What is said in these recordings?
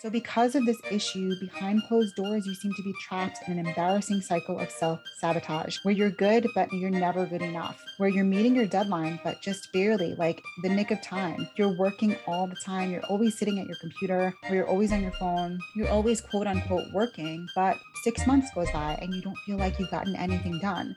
So, because of this issue, behind closed doors, you seem to be trapped in an embarrassing cycle of self sabotage where you're good, but you're never good enough, where you're meeting your deadline, but just barely, like the nick of time. You're working all the time. You're always sitting at your computer or you're always on your phone. You're always quote unquote working, but 6 months goes by and you don't feel like you've gotten anything done.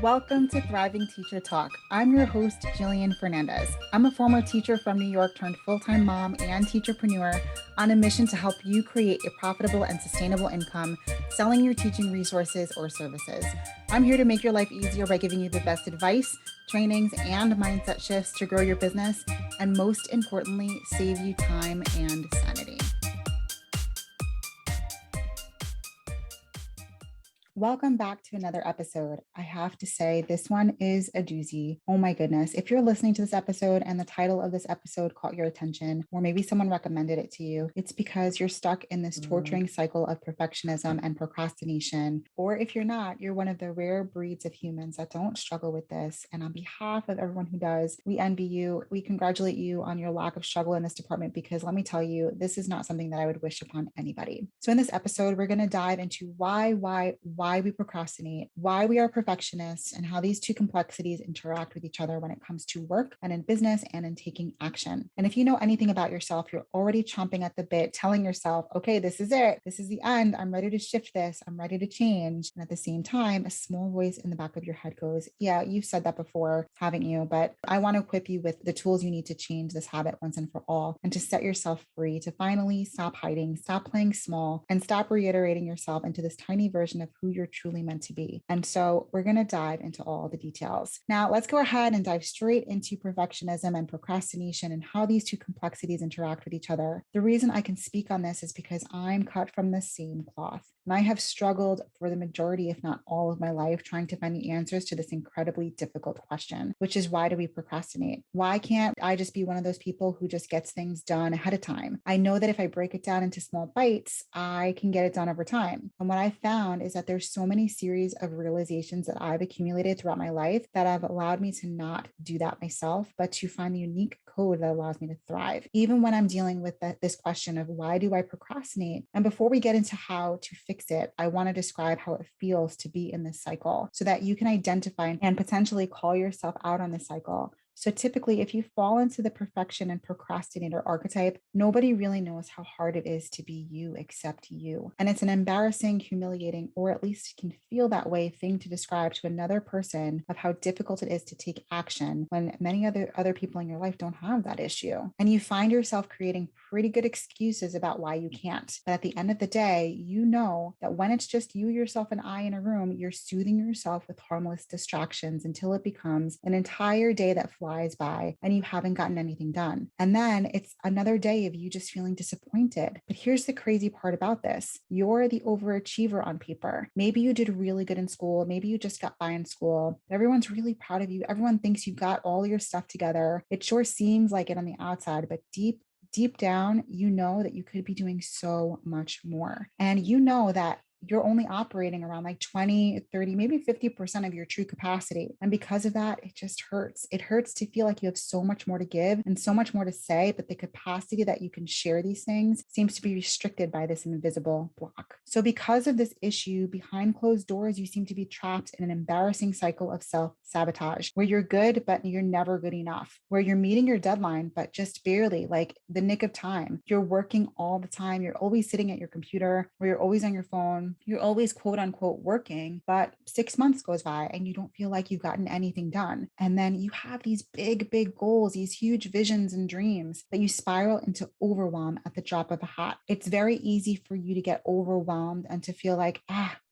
Welcome to Thriving Teacher Talk. I'm your host, Jillian Fernandez. I'm a former teacher from New York turned full-time mom and teacherpreneur on a mission to help you create a profitable and sustainable income selling your teaching resources or services. I'm here to make your life easier by giving you the best advice, trainings, and mindset shifts to grow your business, and most importantly, save you time and sanity. Welcome back to another episode. I have to say, this one is a doozy. Oh my goodness. If you're listening to this episode and the title of this episode caught your attention, or maybe someone recommended it to you, it's because you're stuck in this torturing cycle of perfectionism and procrastination. Or if you're not, you're one of the rare breeds of humans that don't struggle with this. And on behalf of everyone who does, we envy you. We congratulate you on your lack of struggle in this department, because let me tell you, this is not something that I would wish upon anybody. So in this episode, we're going to dive into why we procrastinate, why we are perfectionists, and how these two complexities interact with each other when it comes to work and in business and in taking action. And if you know anything about yourself, you're already chomping at the bit, telling yourself, okay, this is it. This is the end. I'm ready to shift this. I'm ready to change. And at the same time, a small voice in the back of your head goes, yeah, you've said that before, haven't you? But I want to equip you with the tools you need to change this habit once and for all, and to set yourself free, to finally stop hiding, stop playing small, and stop reiterating yourself into this tiny version of who you're truly meant to be. And so we're going to dive into all the details. Now, let's go ahead and dive straight into perfectionism and procrastination and how these two complexities interact with each other. The reason I can speak on this is because I'm cut from the same cloth. And I have struggled for the majority, if not all of my life, trying to find the answers to this incredibly difficult question, which is, why do we procrastinate? Why can't I just be one of those people who just gets things done ahead of time? I know that if I break it down into small bites, I can get it done over time. And what I found is that there's so many series of realizations that I've accumulated throughout my life that have allowed me to not do that myself, but to find the unique code that allows me to thrive, even when I'm dealing with this question of why do I procrastinate? And before we get into how to fix it, I want to describe how it feels to be in this cycle so that you can identify and potentially call yourself out on this cycle. So typically, if you fall into the perfection and procrastinator archetype, nobody really knows how hard it is to be you except you. And it's an embarrassing, humiliating, or at least can feel that way thing to describe to another person of how difficult it is to take action when many other people in your life don't have that issue. And you find yourself creating pretty good excuses about why you can't. But at the end of the day, you know that when it's just you, yourself, and I in a room, you're soothing yourself with harmless distractions until it becomes an entire day that flies by and you haven't gotten anything done. And then it's another day of you just feeling disappointed. But here's the crazy part about this. You're the overachiever on paper. Maybe you did really good in school. Maybe you just got by in school. Everyone's really proud of you. Everyone thinks you got all your stuff together. It sure seems like it on the outside, but deep down, you know that you could be doing so much more. And you know that you're only operating around like 20, 30, maybe 50% of your true capacity. And because of that, it just hurts. It hurts to feel like you have so much more to give and so much more to say, but the capacity that you can share these things seems to be restricted by this invisible block. So because of this issue, behind closed doors, you seem to be trapped in an embarrassing cycle of self-sabotage where you're good, but you're never good enough, where you're meeting your deadline, but just barely, like the nick of time. You're working all the time. You're always sitting at your computer or you're always on your phone. You're always quote unquote working, but 6 months goes by and you don't feel like you've gotten anything done. And then you have these big goals, these huge visions and dreams that you spiral into overwhelm at the drop of a hat. It's very easy for you to get overwhelmed and to feel like,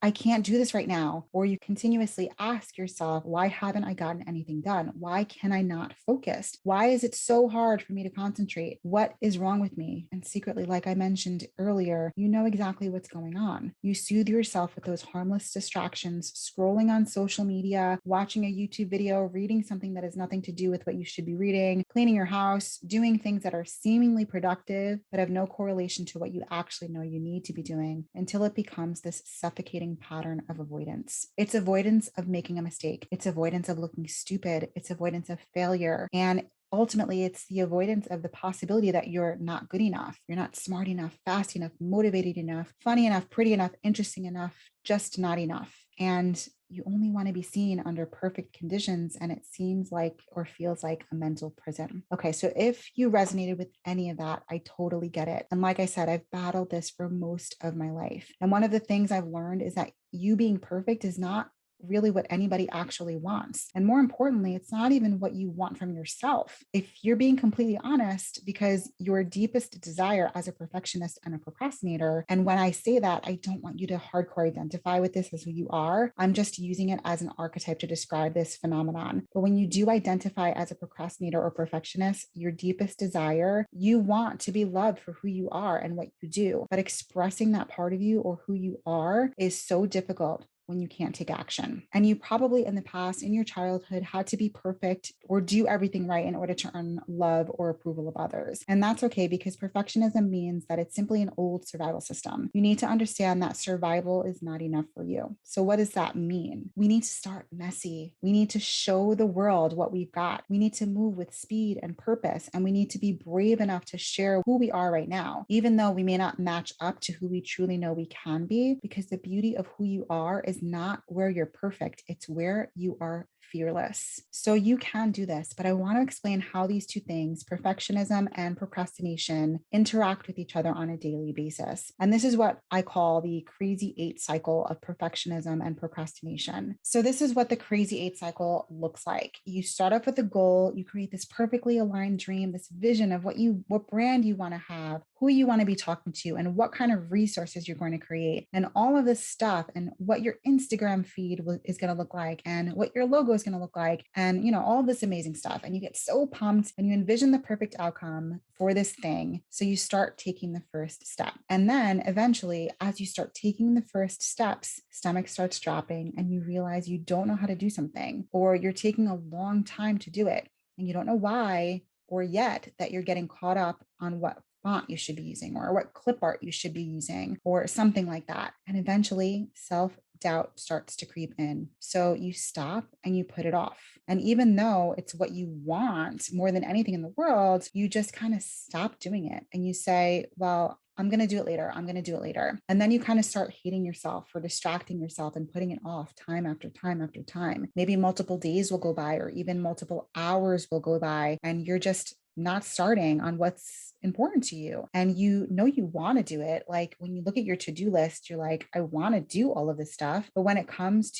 I can't do this right now. Or you continuously ask yourself, why haven't I gotten anything done? Why can I not focus? Why is it so hard for me to concentrate? What is wrong with me? And secretly, like I mentioned earlier, you know exactly what's going on. You soothe yourself with those harmless distractions, scrolling on social media, watching a YouTube video, reading something that has nothing to do with what you should be reading, cleaning your house, doing things that are seemingly productive, but have no correlation to what you actually know you need to be doing, until it becomes this suffocating pattern of avoidance. It's avoidance of making a mistake. It's avoidance of looking stupid. It's avoidance of failure. And ultimately it's the avoidance of the possibility that you're not good enough, you're not smart enough, fast enough, motivated enough, funny enough, pretty enough, interesting enough, just not enough. And you only want to be seen under perfect conditions. And it seems like or feels like a mental prison. Okay, so if you resonated with any of that, I totally get it. And like I said, I've battled this for most of my life. And one of the things I've learned is that you being perfect is not really what anybody actually wants. And more importantly, it's not even what you want from yourself. If you're being completely honest, because your deepest desire as a perfectionist and a procrastinator, and when I say that, I don't want you to hardcore identify with this as who you are. I'm just using it as an archetype to describe this phenomenon. But when you do identify as a procrastinator or perfectionist, your deepest desire, you want to be loved for who you are and what you do. But expressing that part of you or who you are is so difficult when you can't take action. And you probably in the past, in your childhood, had to be perfect or do everything right in order to earn love or approval of others. And that's okay, because perfectionism means that it's simply an old survival system. You need to understand that survival is not enough for you. So what does that mean? We need to start messy. We need to show the world what we've got. We need to move with speed and purpose. And we need to be brave enough to share who we are right now, even though we may not match up to who we truly know we can be, because the beauty of who you are is not where you're perfect, it's where you are fearless. So you can do this, but I want to explain how these two things, perfectionism and procrastination, interact with each other on a daily basis. And this is what I call the crazy eight cycle of perfectionism and procrastination. So this is what the crazy eight cycle looks like. You start off with a goal, you create this perfectly aligned dream, this vision of what brand you want to have, who you want to be talking to, and what kind of resources you're going to create, and all of this stuff, and what your Instagram feed is going to look like, and what your logo is going to look like, and all of this amazing stuff. And you get so pumped and you envision the perfect outcome for this thing. So you start taking the first step. And then eventually, as you start taking the first steps, stomach starts dropping and you realize you don't know how to do something, or you're taking a long time to do it and you don't know why, or yet that you're getting caught up on what font you should be using or what clip art you should be using or something like that. And eventually self-doubt starts to creep in. So you stop and you put it off. And even though it's what you want more than anything in the world, you just kind of stop doing it. And you say, well, I'm going to do it later. I'm going to do it later. And then you kind of start hating yourself for distracting yourself and putting it off time after time after time. Maybe multiple days will go by or even multiple hours will go by and you're just not starting on what's important to you. And you want to do it. Like when you look at your to-do list, you're like, I want to do all of this stuff. But when it comes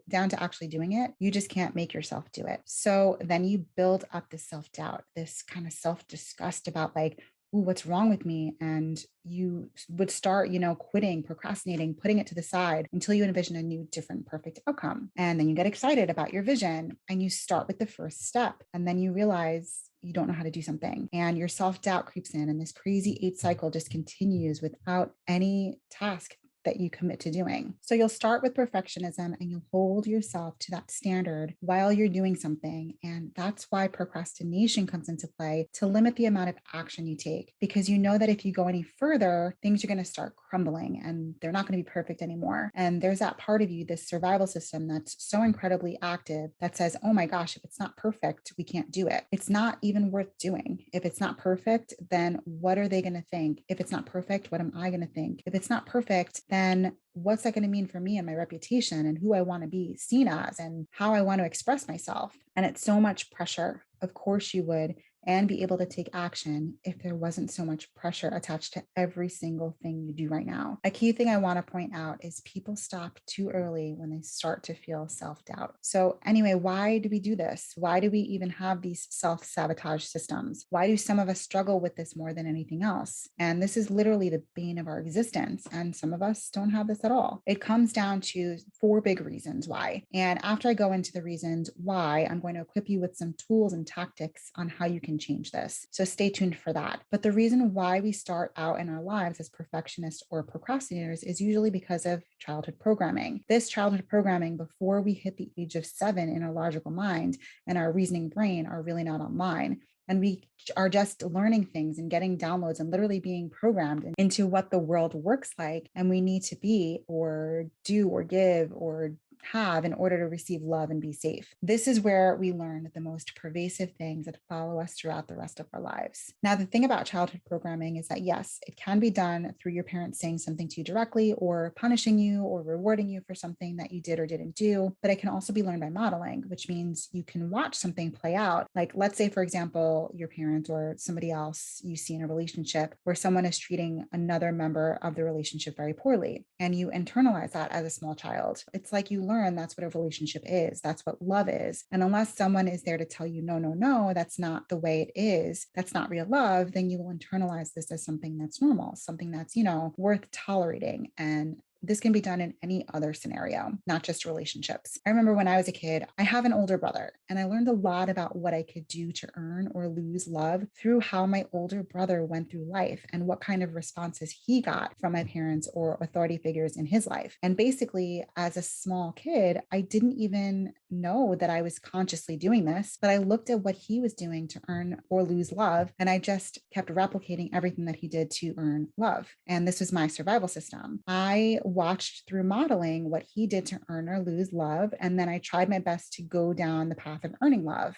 down to actually doing it, you just can't make yourself do it. So then you build up this self-doubt, this kind of self-disgust about like, ooh, what's wrong with me? And you would start, quitting, procrastinating, putting it to the side until you envision a new, different, perfect outcome. And then you get excited about your vision and you start with the first step. And then you realize you don't know how to do something and your self-doubt creeps in. And this crazy eight cycle just continues without any task that you commit to doing. So you'll start with perfectionism and you'll hold yourself to that standard while you're doing something. And that's why procrastination comes into play, to limit the amount of action you take, because you know that if you go any further, things are going to start crumbling and they're not going to be perfect anymore. And there's that part of you, this survival system that's so incredibly active that says, oh my gosh, if it's not perfect, we can't do it. It's not even worth doing. If it's not perfect, then what are they going to think? If it's not perfect, what am I going to think? If it's not perfect, then what's that going to mean for me and my reputation and who I want to be seen as and how I want to express myself? And it's so much pressure. Of course you would, and be able to take action if there wasn't so much pressure attached to every single thing you do right now. A key thing I want to point out is people stop too early when they start to feel self-doubt. So anyway, why do we do this? Why do we even have these self-sabotage systems? Why do some of us struggle with this more than anything else? And this is literally the bane of our existence. And some of us don't have this at all. It comes down to four big reasons why. And after I go into the reasons why, I'm going to equip you with some tools and tactics on how you can change this. So stay tuned for that. But the reason why we start out in our lives as perfectionists or procrastinators is usually because of childhood programming. This childhood programming before we hit the age of 7 in our logical mind and our reasoning brain are really not online. And we are just learning things and getting downloads and literally being programmed into what the world works like. And we need to be or do or give or have in order to receive love and be safe. This is where we learn the most pervasive things that follow us throughout the rest of our lives. Now, the thing about childhood programming is that, yes, it can be done through your parents saying something to you directly or punishing you or rewarding you for something that you did or didn't do, but it can also be learned by modeling, which means you can watch something play out. Like, let's say, for example, your parents or somebody else you see in a relationship where someone is treating another member of the relationship very poorly, and you internalize that as a small child. It's like you learn that's what a relationship is. That's what love is. And unless someone is there to tell you, no, no, no, that's not the way it is, that's not real love, then you will internalize this as something that's normal, something that's, worth tolerating. And this can be done in any other scenario, not just relationships. I remember when I was a kid, I have an older brother, and I learned a lot about what I could do to earn or lose love through how my older brother went through life and what kind of responses he got from my parents or authority figures in his life. And basically, as a small kid, I didn't even know that I was consciously doing this, but I looked at what he was doing to earn or lose love, and I just kept replicating everything that he did to earn love. And this was my survival system. I watched through modeling what he did to earn or lose love. And then I tried my best to go down the path of earning love.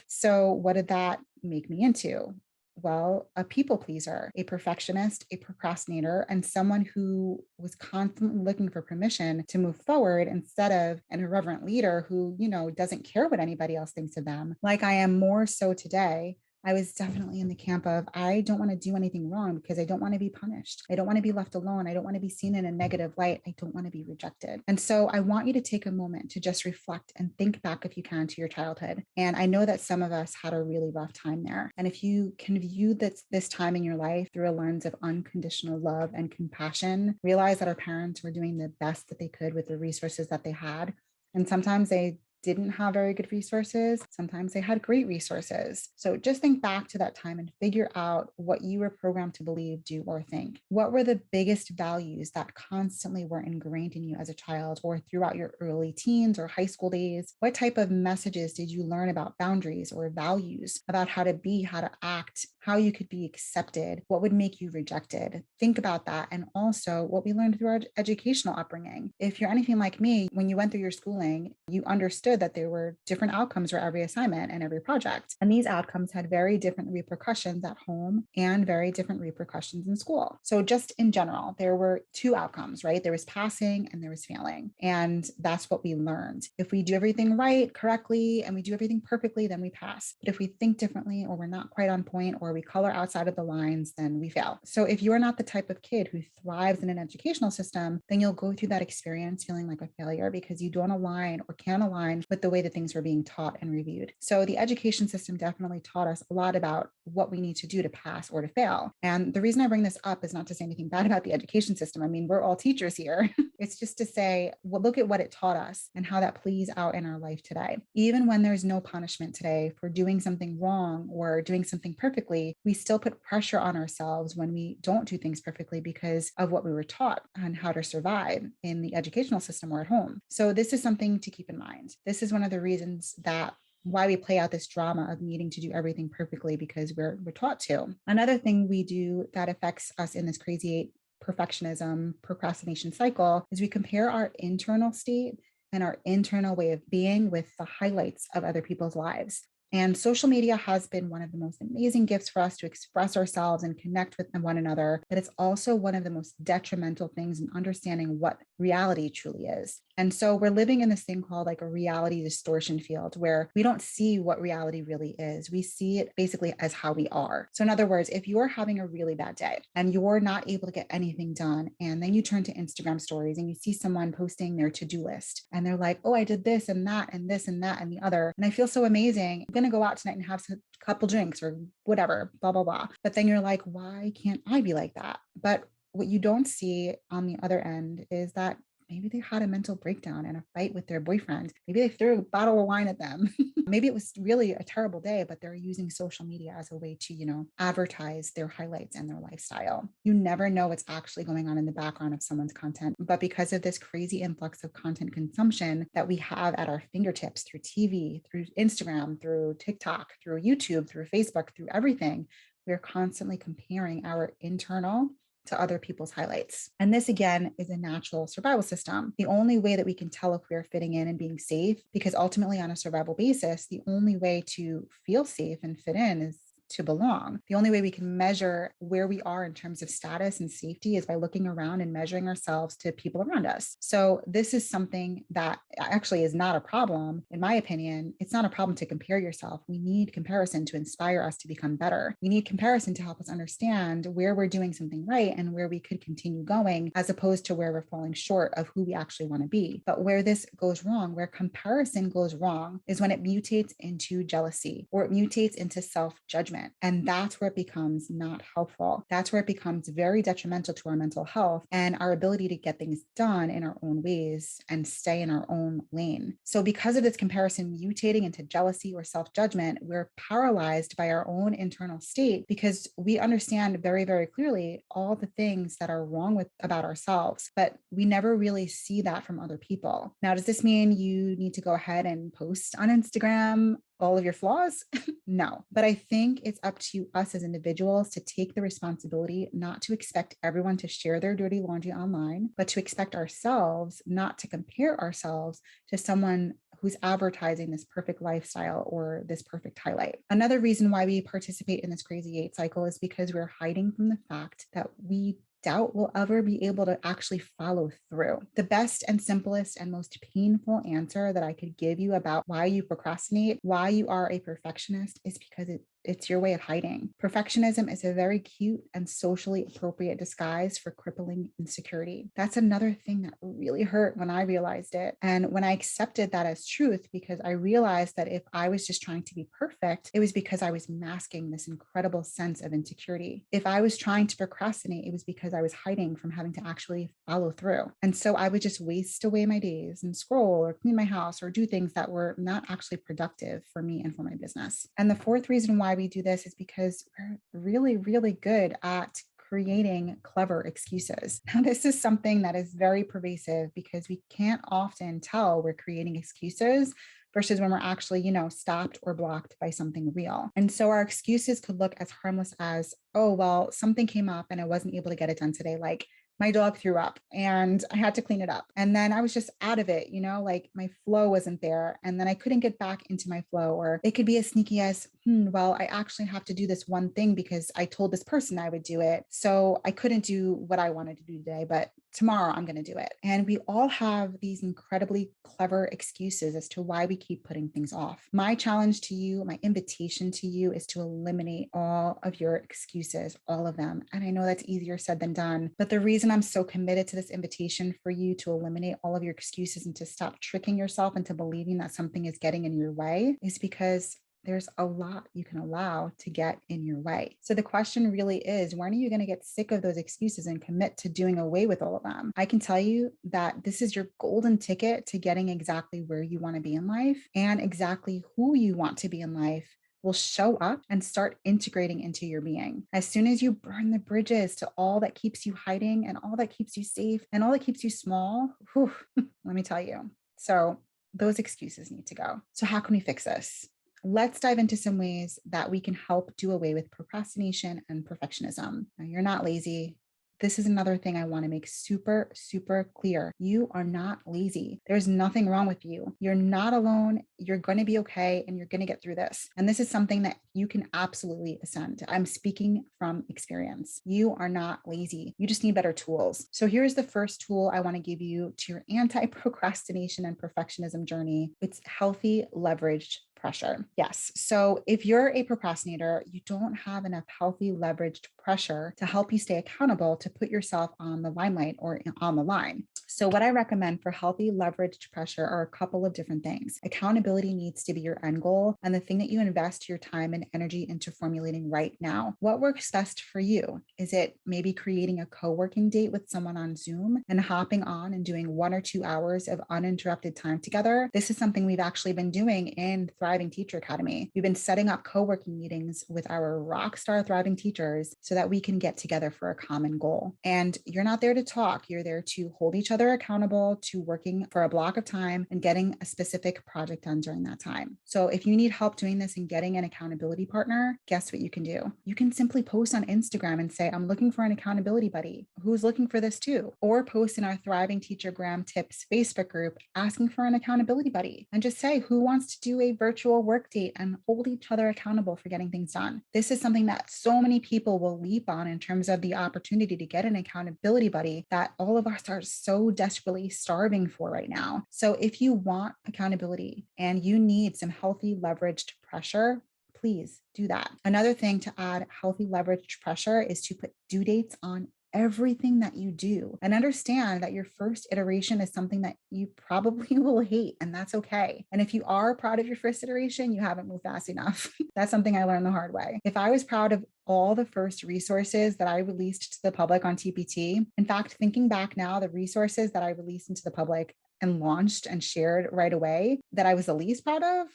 So, what did that make me into? Well, a people pleaser, a perfectionist, a procrastinator, and someone who was constantly looking for permission to move forward instead of an irreverent leader who, doesn't care what anybody else thinks of them, like I am more so today. I was definitely in the camp of, I don't want to do anything wrong because I don't want to be punished. I don't want to be left alone. I don't want to be seen in a negative light. I don't want to be rejected. And so I want you to take a moment to just reflect and think back, if you can, to your childhood. And I know that some of us had a really rough time there. And if you can view this time in your life through a lens of unconditional love and compassion, realize that our parents were doing the best that they could with the resources that they had. And sometimes they didn't have very good resources. Sometimes they had great resources. So just think back to that time and figure out what you were programmed to believe, do, or think. What were the biggest values that constantly were ingrained in you as a child or throughout your early teens or high school days? What type of messages did you learn about boundaries or values, about how to be, how to act, how you could be accepted? What would make you rejected? Think about that. And also what we learned through our educational upbringing. If you're anything like me, when you went through your schooling, you understood that there were different outcomes for every assignment and every project. And these outcomes had very different repercussions at home and very different repercussions in school. So just in general, there were two outcomes, right? There was passing and there was failing. And that's what we learned. If we do everything right, correctly, and we do everything perfectly, then we pass. But if we think differently or we're not quite on point or we color outside of the lines, then we fail. So if you're not the type of kid who thrives in an educational system, then you'll go through that experience feeling like a failure because you don't align or can't align with the way that things were being taught and reviewed. So the education system definitely taught us a lot about what we need to do to pass or to fail. And the reason I bring this up is not to say anything bad about the education system. I mean, we're all teachers here. It's just to say, well, look at what it taught us and how that plays out in our life today. Even when there's no punishment today for doing something wrong or doing something perfectly, we still put pressure on ourselves when we don't do things perfectly because of what we were taught on how to survive in the educational system or at home. So this is something to keep in mind. This is one of the reasons that why we play out this drama of needing to do everything perfectly because we're taught to. Another thing we do that affects us in this crazy perfectionism, procrastination cycle is we compare our internal state and our internal way of being with the highlights of other people's lives. And social media has been one of the most amazing gifts for us to express ourselves and connect with one another, but it's also one of the most detrimental things in understanding what reality truly is. And so we're living in this thing called like a reality distortion field where we don't see what reality really is. We see it basically as how we are. So in other words, if you're having a really bad day and you're not able to get anything done, and then you turn to Instagram stories and you see someone posting their to-do list and they're like, oh, I did this and that and this and that and the other, and I feel so amazing. I'm going to go out tonight and have a couple drinks or whatever, blah, blah, blah. But then you're like, why can't I be like that? But what you don't see on the other end is that maybe they had a mental breakdown and a fight with their boyfriend. Maybe they threw a bottle of wine at them. Maybe it was really a terrible day, but they're using social media as a way to, advertise their highlights and their lifestyle. You never know what's actually going on in the background of someone's content. But because of this crazy influx of content consumption that we have at our fingertips through TV, through Instagram, through TikTok, through YouTube, through Facebook, through everything, we're constantly comparing our internal to other people's highlights. And this, again, is a natural survival system. The only way that we can tell if we are fitting in and being safe, because ultimately on a survival basis, the only way to feel safe and fit in is to belong. The only way we can measure where we are in terms of status and safety is by looking around and measuring ourselves to people around us. So this is something that actually is not a problem. In my opinion, it's not a problem to compare yourself. We need comparison to inspire us to become better. We need comparison to help us understand where we're doing something right and where we could continue going, as opposed to where we're falling short of who we actually want to be. But where this goes wrong, where comparison goes wrong, is when it mutates into jealousy or it mutates into self-judgment. And that's where it becomes not helpful. That's where it becomes very detrimental to our mental health and our ability to get things done in our own ways and stay in our own lane. So because of this comparison mutating into jealousy or self-judgment, we're paralyzed by our own internal state because we understand very, very clearly all the things that are wrong about ourselves, but we never really see that from other people. Now, does this mean you need to go ahead and post on Instagram all of your flaws? No, but I think it's up to us as individuals to take the responsibility not to expect everyone to share their dirty laundry online, but to expect ourselves not to compare ourselves to someone who's advertising this perfect lifestyle or this perfect highlight. Another reason why we participate in this crazy 8 cycle is because we're hiding from the fact that we doubt we'll ever be able to actually follow through. The best and simplest and most painful answer that I could give you about why you procrastinate, why you are a perfectionist, is because it's your way of hiding. Perfectionism is a very cute and socially appropriate disguise for crippling insecurity. That's another thing that really hurt when I realized it. And when I accepted that as truth, because I realized that if I was just trying to be perfect, it was because I was masking this incredible sense of insecurity. If I was trying to procrastinate, it was because I was hiding from having to actually follow through. And so I would just waste away my days and scroll or clean my house or do things that were not actually productive for me and for my business. And the fourth reason why we do this is because we're really, really good at creating clever excuses. Now, this is something that is very pervasive because we can't often tell we're creating excuses versus when we're actually, stopped or blocked by something real. And so our excuses could look as harmless as, oh, well, something came up and I wasn't able to get it done today. Like, my dog threw up and I had to clean it up. And then I was just out of it, like my flow wasn't there. And then I couldn't get back into my flow. Or it could be as sneaky as, well, I actually have to do this one thing because I told this person I would do it. So I couldn't do what I wanted to do today, but tomorrow I'm going to do it. And we all have these incredibly clever excuses as to why we keep putting things off. My challenge to you, my invitation to you, is to eliminate all of your excuses, all of them. And I know that's easier said than done, but the reason I'm so committed to this invitation for you to eliminate all of your excuses and to stop tricking yourself into believing that something is getting in your way is because there's a lot you can allow to get in your way. So the question really is, when are you going to get sick of those excuses and commit to doing away with all of them? I can tell you that this is your golden ticket to getting exactly where you want to be in life and exactly who you want to be in life will show up and start integrating into your being. As soon as you burn the bridges to all that keeps you hiding and all that keeps you safe and all that keeps you small, let me tell you. So those excuses need to go. So how can we fix this? Let's dive into some ways that we can help do away with procrastination and perfectionism. Now, you're not lazy. This is another thing I want to make super, super clear. You are not lazy. There's nothing wrong with you. You're not alone. You're going to be okay and you're going to get through this. And this is something that you can absolutely ascend. I'm speaking from experience. You are not lazy. You just need better tools. So here's the first tool I want to give you to your anti-procrastination and perfectionism journey. It's healthy leveraged pressure. Yes. So if you're a procrastinator, you don't have enough healthy leveraged pressure to help you stay accountable to put yourself on the limelight or on the line. So what I recommend for healthy leveraged pressure are a couple of different things. Accountability needs to be your end goal and the thing that you invest your time and energy into formulating right now. What works best for you? Is it maybe creating a co-working date with someone on Zoom and hopping on and doing 1 or 2 hours of uninterrupted time together? This is something we've actually been doing in Thriving Teacher Academy. We've been setting up co-working meetings with our rockstar thriving teachers so that we can get together for a common goal. And you're not there to talk, you're there to hold each other other accountable to working for a block of time and getting a specific project done during that time. So if you need help doing this and getting an accountability partner, guess what you can do? You can simply post on Instagram and say, I'm looking for an accountability buddy who's looking for this too. Or post in our Thriving Teacher Graham Tips Facebook group asking for an accountability buddy and just say who wants to do a virtual work date and hold each other accountable for getting things done. This is something that so many people will leap on in terms of the opportunity to get an accountability buddy that all of us are so desperately starving for right now. So if you want accountability and you need some healthy leveraged pressure, please do that. Another thing to add healthy leveraged pressure is to put due dates on everything that you do and understand that your first iteration is something that you probably will hate, and that's okay. And if you are proud of your first iteration, you haven't moved fast enough. That's something I learned the hard way. If I was proud of all the first resources that I released to the public on TPT, in fact, thinking back now, the resources that I released into the public and launched and shared right away that I was the least proud of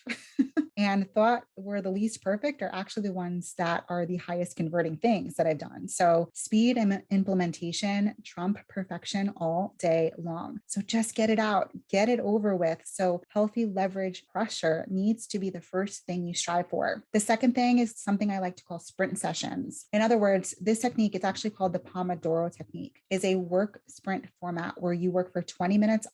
and thought were the least perfect are actually the ones that are the highest converting things that I've done. So speed and implementation trump perfection all day long. So just get it out, get it over with. So healthy leverage pressure needs to be the first thing you strive for. The second thing is something I like to call sprint sessions. In other words, this technique is actually called the Pomodoro technique, is a work sprint format where you work for 20 minutes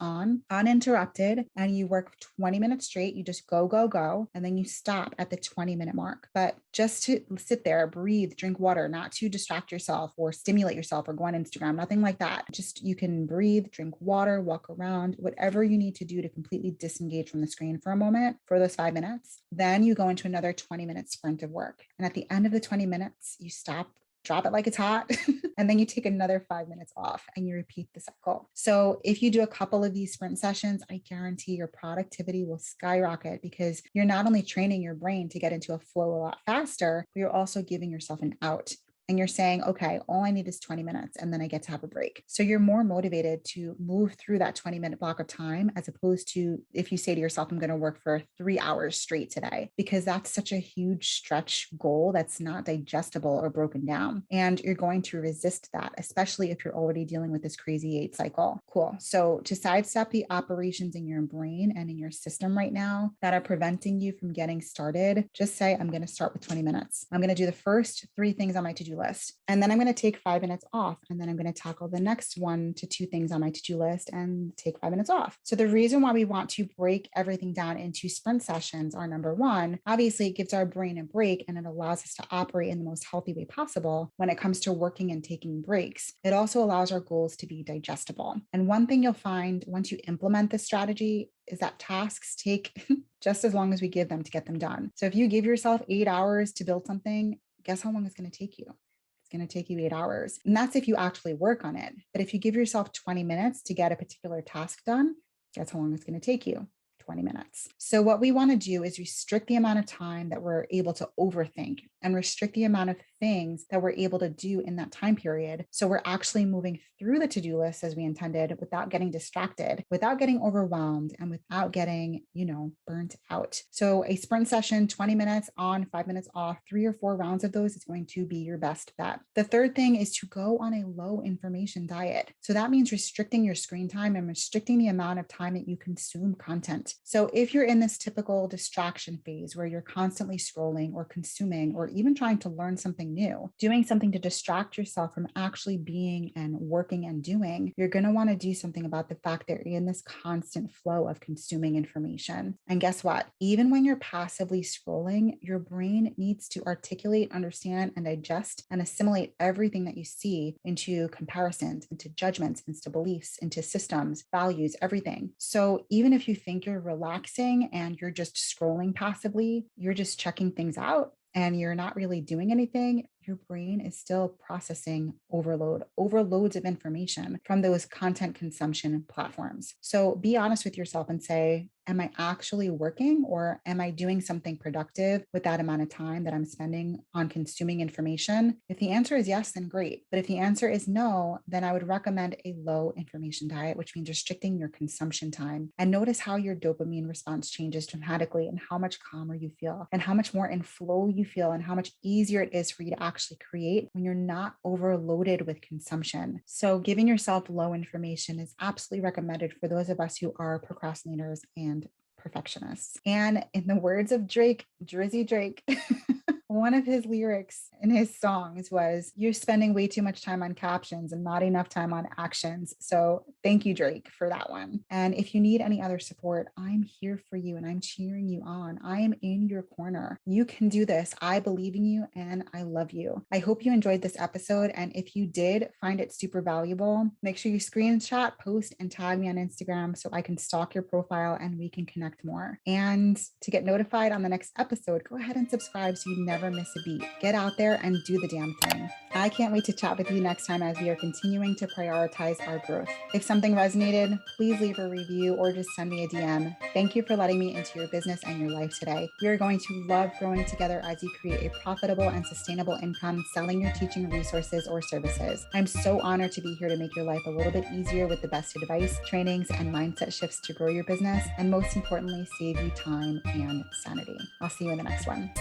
uninterrupted, and you work 20 minutes straight. You just go, go, go. And then you stop at the 20-minute mark. But just to sit there, breathe, drink water, not to distract yourself or stimulate yourself or go on Instagram, nothing like that. Just you can breathe, drink water, walk around, whatever you need to do to completely disengage from the screen for a moment for those 5 minutes. Then you go into another 20-minute sprint of work. And at the end of the 20 minutes, you stop, drop it like it's hot, and then you take another 5 minutes off and you repeat the cycle. So if you do a couple of these sprint sessions, I guarantee your productivity will skyrocket because you're not only training your brain to get into a flow a lot faster, but you're also giving yourself an out. And you're saying, okay, all I need is 20 minutes and then I get to have a break. So you're more motivated to move through that 20-minute block of time as opposed to if you say to yourself, I'm going to work for 3 hours straight today, because that's such a huge stretch goal that's not digestible or broken down. And you're going to resist that, especially if you're already dealing with this crazy 8 cycle. Cool. So to sidestep the operations in your brain and in your system right now that are preventing you from getting started, just say, I'm going to start with 20 minutes. I'm going to do the first 3 things on my to-do list. And then I'm going to take 5 minutes off. And then I'm going to tackle the next 1 to 2 things on my to-do list and take 5 minutes off. So the reason why we want to break everything down into sprint sessions are, number one, obviously it gives our brain a break and it allows us to operate in the most healthy way possible when it comes to working and taking breaks. It also allows our goals to be digestible. And one thing you'll find once you implement this strategy is that tasks take just as long as we give them to get them done. So if you give yourself 8 hours to build something, guess how long it's going to take you? It's going to take you 8 hours. And that's if you actually work on it. But if you give yourself 20 minutes to get a particular task done, guess how long it's going to take you? 20 minutes. So what we want to do is restrict the amount of time that we're able to overthink and restrict the amount of things that we're able to do in that time period. So we're actually moving through the to-do list as we intended without getting distracted, without getting overwhelmed, and without getting, burnt out. So a sprint session, 20 minutes on, 5 minutes off, 3 or 4 rounds of those is going to be your best bet. The third thing is to go on a low information diet. So that means restricting your screen time and restricting the amount of time that you consume content. So if you're in this typical distraction phase where you're constantly scrolling or consuming or even trying to learn something new, doing something to distract yourself from actually being and working and doing, you're going to want to do something about the fact that you're in this constant flow of consuming information. And guess what? Even when you're passively scrolling, your brain needs to articulate, understand, and digest and assimilate everything that you see into comparisons, into judgments, into beliefs, into systems, values, everything. So even if you think you're relaxing and you're just scrolling passively, you're just checking things out and you're not really doing anything, your brain is still processing overloads of information from those content consumption platforms. So be honest with yourself and say, am I actually working or am I doing something productive with that amount of time that I'm spending on consuming information? If the answer is yes, then great. But if the answer is no, then I would recommend a low information diet, which means restricting your consumption time. And notice how your dopamine response changes dramatically and how much calmer you feel and how much more in flow you feel and how much easier it is for you to actually create when you're not overloaded with consumption. So giving yourself low information is absolutely recommended for those of us who are procrastinators and perfectionists. And in the words of Drake, Drizzy Drake, one of his lyrics in his songs was, "You're spending way too much time on captions and not enough time on actions." So thank you, Drake, for that one. And if you need any other support, I'm here for you and I'm cheering you on. I am in your corner. You can do this. I believe in you and I love you. I hope you enjoyed this episode. And if you did find it super valuable, make sure you screenshot, post, and tag me on Instagram so I can stalk your profile and we can connect more. And to get notified on the next episode, go ahead and subscribe so you never miss a beat. Get out there and do the damn thing. I can't wait to chat with you next time as we are continuing to prioritize our growth. If something resonated, please leave a review or just send me a DM. Thank you for letting me into your business and your life today. We are going to love growing together as you create a profitable and sustainable income selling your teaching resources or services. I'm so honored to be here to make your life a little bit easier with the best advice, trainings, and mindset shifts to grow your business, and most importantly, save you time and sanity. I'll see you in the next one.